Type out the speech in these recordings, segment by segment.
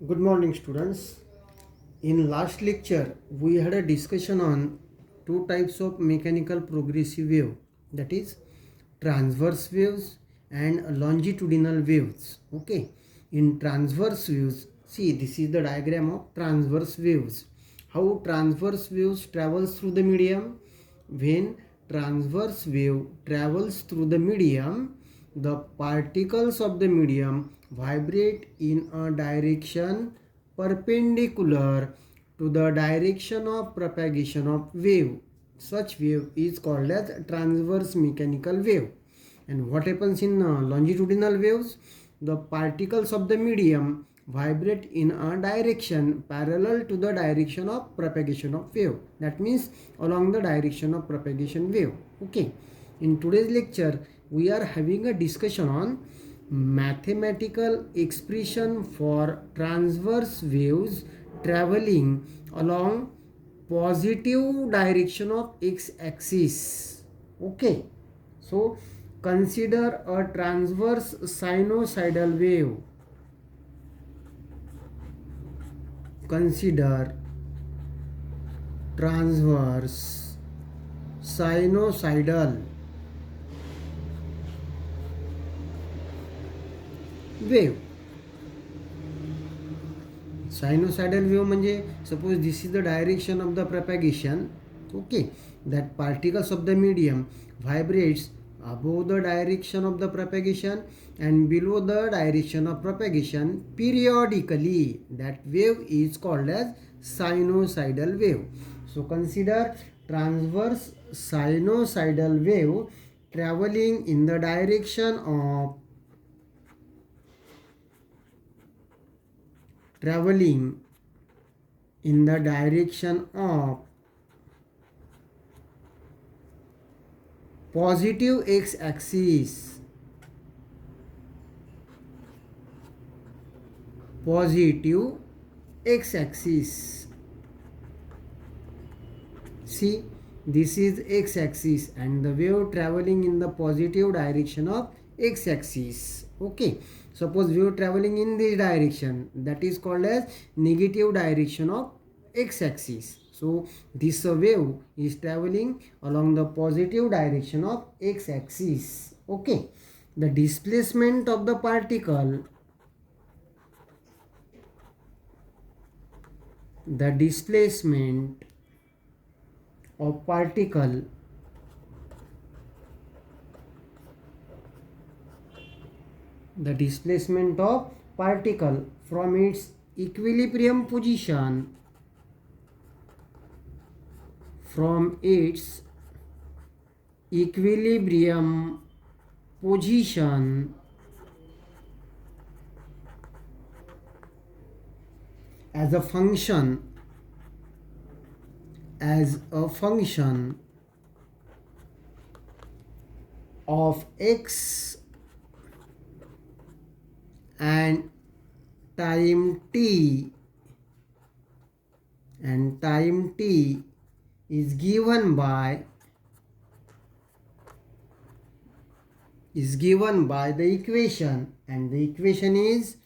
Good morning, students. In last lecture, we had a discussion on two types of mechanical progressive wave, that is transverse waves and longitudinal waves. Okay, in transverse waves, see, this is the diagram of transverse waves. How transverse waves travels through the medium? When transverse wave travels through the medium, the particles of the medium vibrate in a direction perpendicular to the direction of propagation of wave. Such wave is called as transverse mechanical wave. And what happens in longitudinal waves? The particles of the medium vibrate in a direction parallel to the direction of propagation of wave. That means along the direction of propagation wave. Okay. In today's lecture, we are having a discussion on mathematical expression for transverse waves traveling along positive direction of x-axis. Okay. So consider a transverse sinusoidal wave. Consider transverse sinusoidal wave. Sinusoidal wave म्हणजे suppose this is the direction of the propagation. Okay, that particles of the medium vibrates above the direction of the propagation and below the direction of propagation periodically. That wave is called as sinusoidal wave. So consider transverse sinusoidal wave traveling in the direction of positive x-axis. Positive x-axis. See, this is x-axis and the wave traveling in the positive direction of x-axis. Okay, suppose wave traveling in this direction, that is called as negative direction of x-axis. So this wave is traveling along the positive direction of x-axis. Okay, the displacement of the particle, the displacement of particle from its equilibrium position as a function of x and time t is given by the equation, and the equation is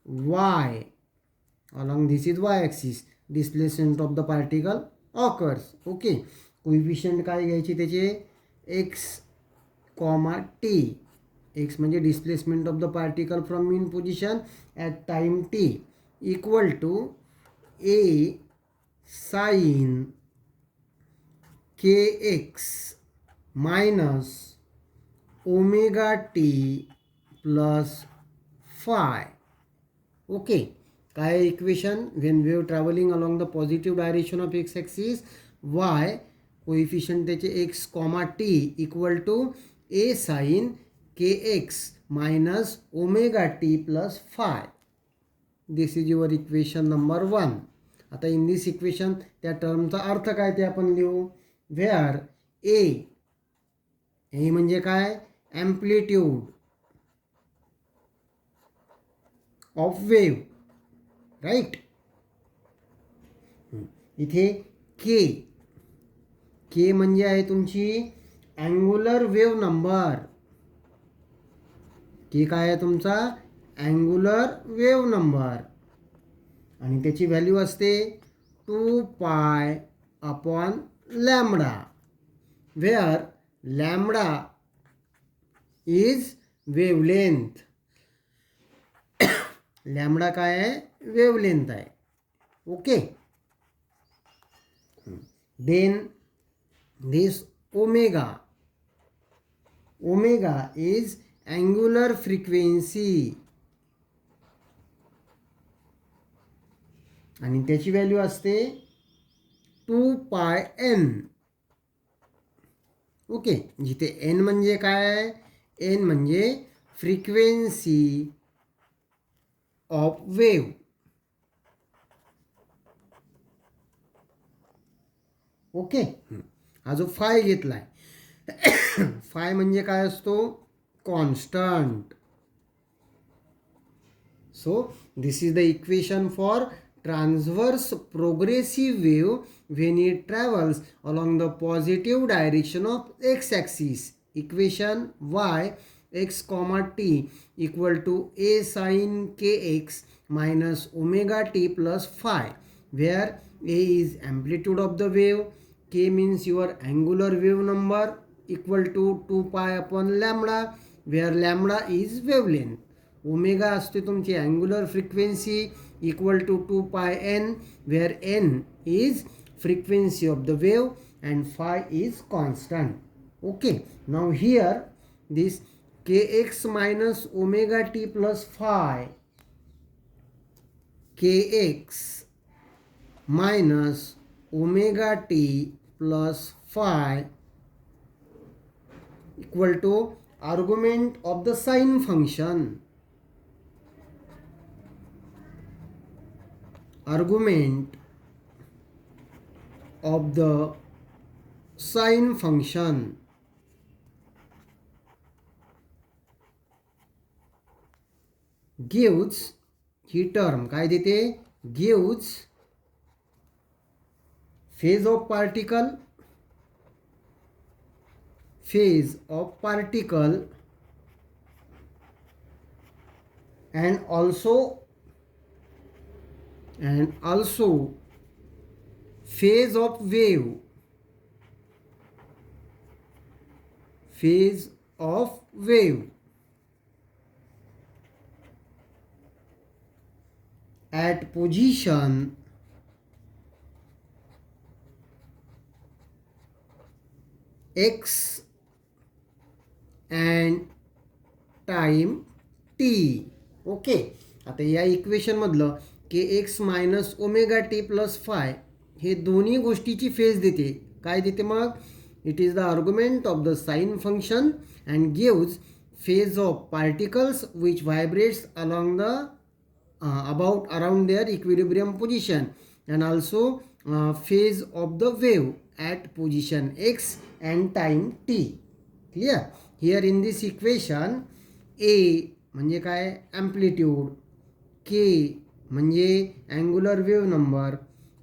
y. Along this is y-axis, displacement of the particle occurs. Okay, coefficient काय घ्यायची त्याचे x, t. x म्हणजे displacement of the particle from mean position at time t equal to a sin kx minus omega t plus phi. Okay, काय equation? When wave traveling along the positive direction of x-axis, y coefficient त्याचे x, t equal to a sin kx minus omega t plus phi. This is your equation number 1. आता in this equation त्या टर्मचा अर्थ काय ते आपण लिहू. Where a म्हणजे काय? Amplitude of wave, right? इथे k म्हणजे आहे तुमची अँग्युलर वेव्ह नंबर. k काय आहे तुमचा? Angular wave number. आणि त्याची व्हॅल्यू असते 2 pi upon lambda, where lambda is wavelength. Lambda काय आहे? वेवलेंथ आहे. Okay. Then this omega is angular frequency आणि त्याची व्हॅल्यू असते 2πn. ओके. जिथे n म्हणजे काय? n म्हणजे फ्रिक्वेन्सी ऑफ वेव. ओके. हा जो फाय घेतलाय, फाय म्हणजे काय असतो? Constant. So this is the equation for transverse progressive wave when it travels along the positive direction of x-axis. Equation y x comma t equal to a sin kx minus omega t plus phi, where a is amplitude of the wave, k means your angular wave number equal to 2 pi upon lambda, where lambda is wavelength. Omega असते तुमची angular frequency equal to 2πn, where n is frequency of the wave and phi is constant. Okay, now here this kx minus omega t plus phi, kx minus omega t plus phi equal to argument of the sine function. Argument of the sine function gives, he term काय देते? gives phase of particle and also phase of wave at position x and time t. Okay. आता या equation मधलं kx minus omega t plus phi हे दोन्ही गोष्टीची phase देते. काय देते मग? It is the argument of the sine function and gives phase of particles which vibrates along the around their equilibrium position, and also phase of the wave at position x and time t. Clear? Here in this equation a म्हणजे काय? amplitude, k म्हणजे angular wave number,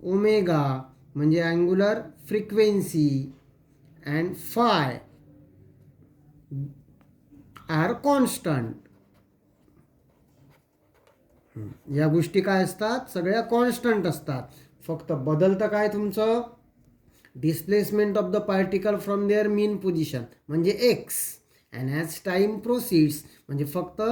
omega म्हणजे angular frequency and phi are constant. या गोष्टी काय असतात? सगळ्या constant असतात. फक्त बदलतं काय तुमचं? Displacement of the particle from their mean position म्हणजे x, and as time proceeds म्हणजे फक्त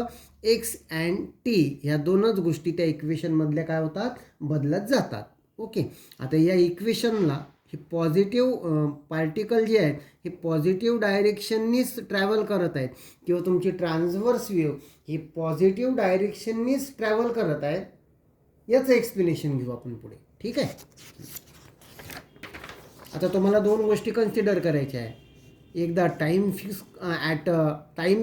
एक्स अँड टी ह्या दोनच गोष्टी त्या इक्वेशनमधल्या काय होतात? बदलत जातात. ओके. आता या इक्वेशनला हे पॉझिटिव्ह पार्टिकल जे आहेत हे पॉझिटिव्ह डायरेक्शननीच ट्रॅव्हल करत आहेत, किंवा तुमची ट्रान्सव्हर्स वेव्ह ही पॉझिटिव्ह डायरेक्शननीच ट्रॅव्हल करत आहेत. याचं एक्सप्लेनेशन घेऊ आपण पुढे. ठीक आहे. आता तुम्हाला दोन गोष्टी कन्सिडर करायच्या आहे. एकदा time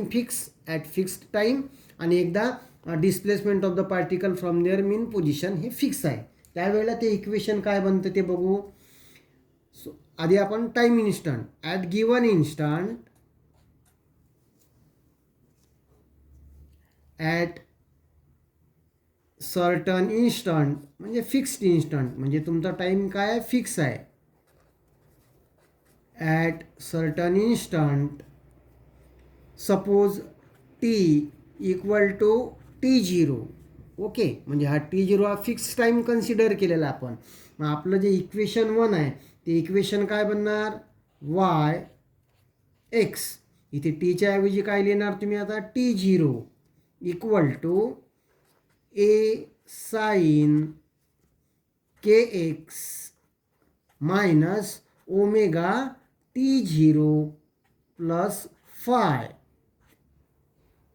fix at fixed time, आणि एकदा displacement of the particle from their mean position हे फिक्स आहे. त्यावेळेला ते इक्वेशन काय बनतं ते बघू. सो आधी आपण time instant, at given instant at certain instant म्हणजे फिक्स्ड इन्स्टंट म्हणजे तुमचा टाईम काय फिक्स आहे. At certain instant suppose t equal to t0, okay, म्हणजे हा T0 हा फिक्स टाईम कन्सिडर केलेला आपण. मग आपलं जे इक्वेशन 1 आहे ते इक्वेशन काय बनणार, वाय एक्स. इथे टीच्या ऐवजी काय लिहिणार तुम्ही आता, T0 equal to a sine k x minus omega T0 plus phi.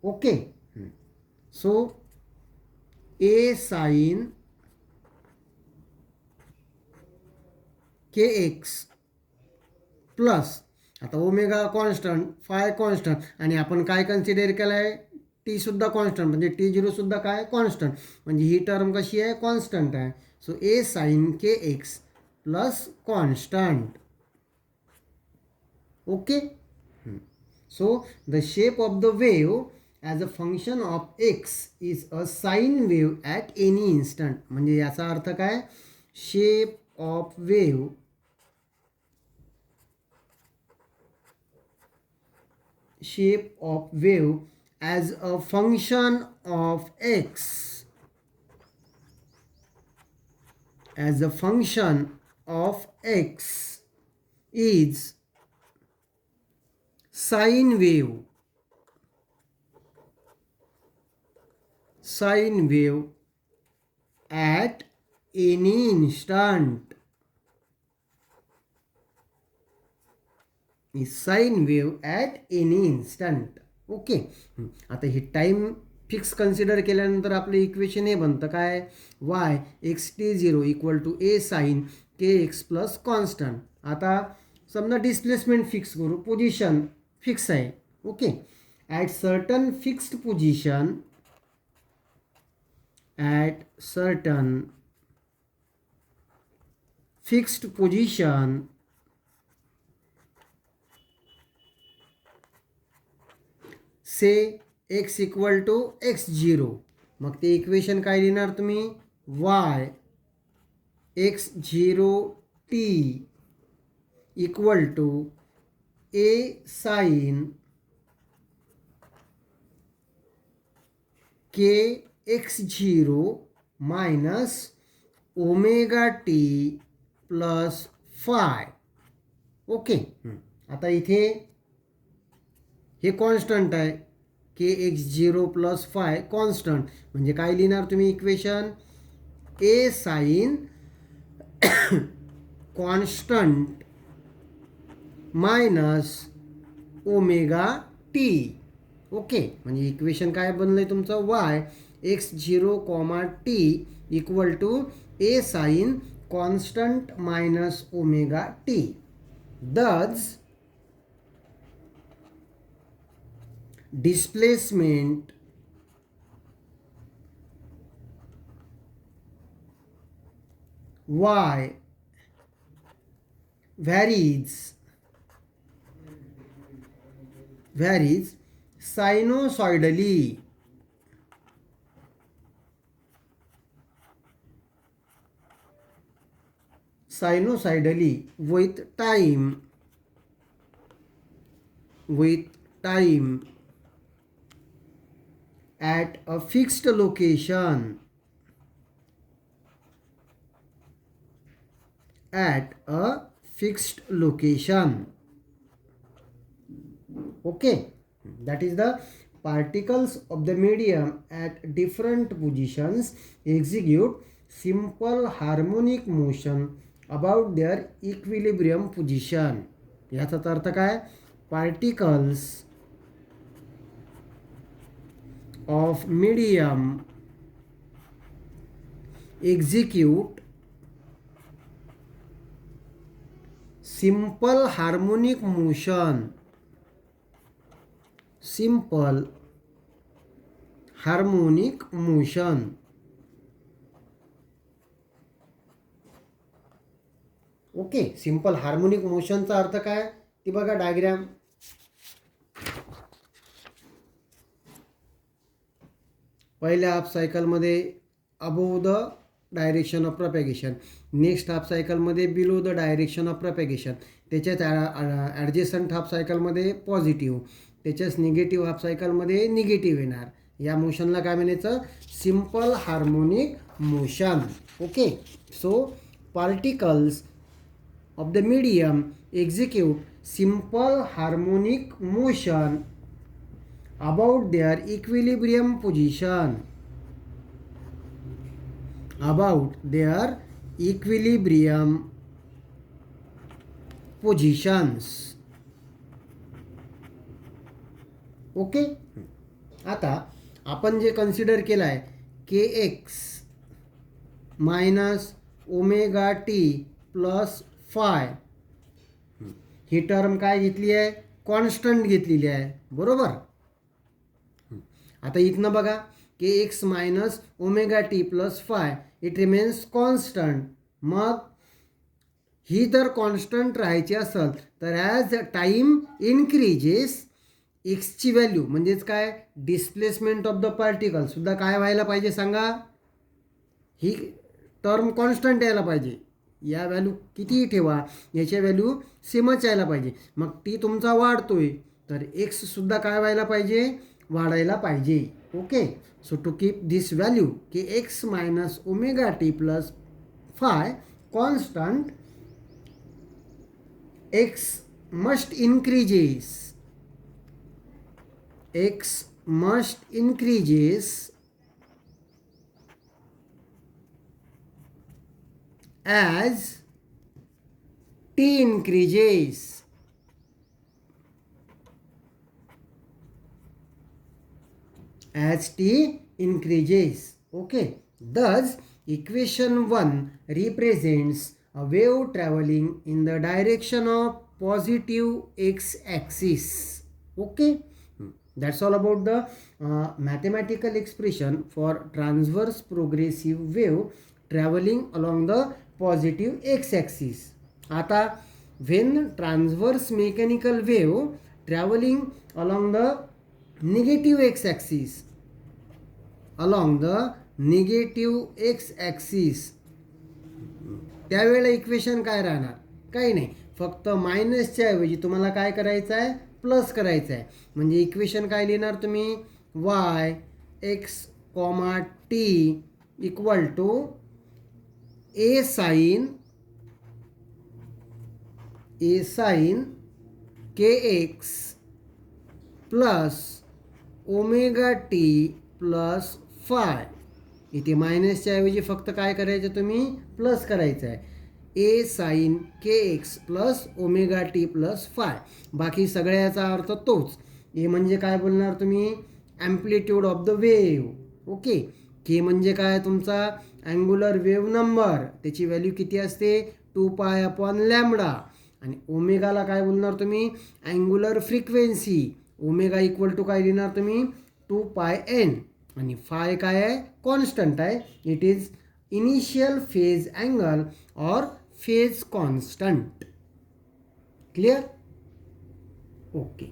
Okay, so a sine k x plus, आता ओमेगा कॉन्स्टंट, फाय कॉन्स्टंट, आणि आपण काय कन्सिडर केलं आहे, टीसुद्धा कॉन्स्टंट, म्हणजे T0सुद्धा काय कॉन्स्टंट, म्हणजे ही टर्म कशी आहे, कॉन्स्टंट आहे. सो a sine k x plus constant. Okay, so the shape of the wave as a function of x is a sine wave at any instant. म्हणजे याचा अर्थ काय, shape of wave as a function of x, as a function of x is sine wave at any instant, is sine wave at any instant. Okay, आता हे time fix consider केल्यानंतर आपलं equation हे बनतं काय, y x T0 equal to a sine k x plus constant. आता समजा displacement fix करू, position fix आहे. Okay, at certain fixed position, at certain fixed position say x equal to x0. मग ते इक्वेशन काय लिहिणार तुम्ही, y x0 t equal to a sine k x0 minus omega t plus phi. Okay, आता इथे हे constant आहे, के x0 plus phi constant, म्हणजे काय लिहिणार तुम्ही equation, a sine constant minus omega t. Okay, म्हणजे इक्वेशन काय बनलं आहे तुमचं, y x0 comma t equal to a sine constant minus omega t. This displacement y varies sinusoidally with time at a fixed location, okay, that is the particles of the medium at different positions execute simple harmonic motion about their equilibrium position. याचा अर्थ काय, particles of medium execute simple harmonic motion okay, simple harmonic मोशनचा अर्थ काय ती बघा, diagram. पहिल्या half सायकलमध्ये above the direction of propagation, next half सायकलमध्ये below the direction of propagation, त्याच्यात ॲडजेसंट हाफ सायकलमध्ये पॉझिटिव्ह, त्याच्याच निगेटिव्ह हाफ सायकलमध्ये निगेटिव्ह येणार, या मोशनला काय म्हणायचं? Simple harmonic motion. Okay. So particles of the medium execute simple harmonic motion about their equilibrium position. About their equilibrium positions. Okay. आता आपण जे कन्सिडर केलं आहे k x minus omega t plus phi, ही टर्म काय घेतली आहे? Constant घेतलेली आहे, बरोबर. आता इथनं बघा, k x minus omega t plus phi it remains constant. मग ही जर कॉन्स्टंट राहायची असेल तर ॲज टाईम इन्क्रीजेस एक्सची व्हॅल्यू म्हणजेच काय? डिस्प्लेसमेंट ऑफ द पार्टिकल सुद्धा काय व्हायला पाहिजे सांगा? ही टर्म कॉन्स्टंट यायला पाहिजे. या व्हॅल्यू कितीही ठेवा, याच्या व्हॅल्यू सेमच यायला पाहिजे. मग टी तुमचा वाढतोय तर एक्ससुद्धा काय व्हायला पाहिजे? वाढायला पाहिजे. Okay. So to keep this value k x minus omega t plus phi constant, x must increases. X must increases as t increases. As t increases. Okay. Thus, equation 1 represents a wave traveling in the direction of positive x-axis. Okay. That's all about the mathematical expression for transverse progressive wave traveling along the positive x-axis. आता when transverse mechanical wave traveling along the negative x-axis, त्यावेळेला equation काय राहणार? काही नाही, फक्त मायनसच्या ऐवजी तुम्हाला काय करायचं आहे? प्लस करायचं आहे. म्हणजे इक्वेशन काय लिहिणार तुम्ही? Y x comma t equal to a sine k x plus omega t plus phi. इथे मायनसच्या ऐवजी फक्त काय करायचं तुम्ही? प्लस करायचं आहे. A sine k x plus omega t plus phi. बाकी सगळ्याचा अर्थ तोच. ए म्हणजे काय बोलणार तुम्ही? Amplitude of the wave. Okay. K म्हणजे काय? तुमचा अँग्युलर वेव्ह नंबर, त्याची व्हॅल्यू किती असते? 2π अपॉन लॅम्बडा. आणि ओमेगाला काय बोलणार तुम्ही? Angular frequency. Omega equal to काय लिहिणार तुम्ही? 2πn. आणि फाय काय आहे? कॉन्स्टंट आहे. It is initial phase angle और फेज कॉन्स्टंट. क्लियर? ओके.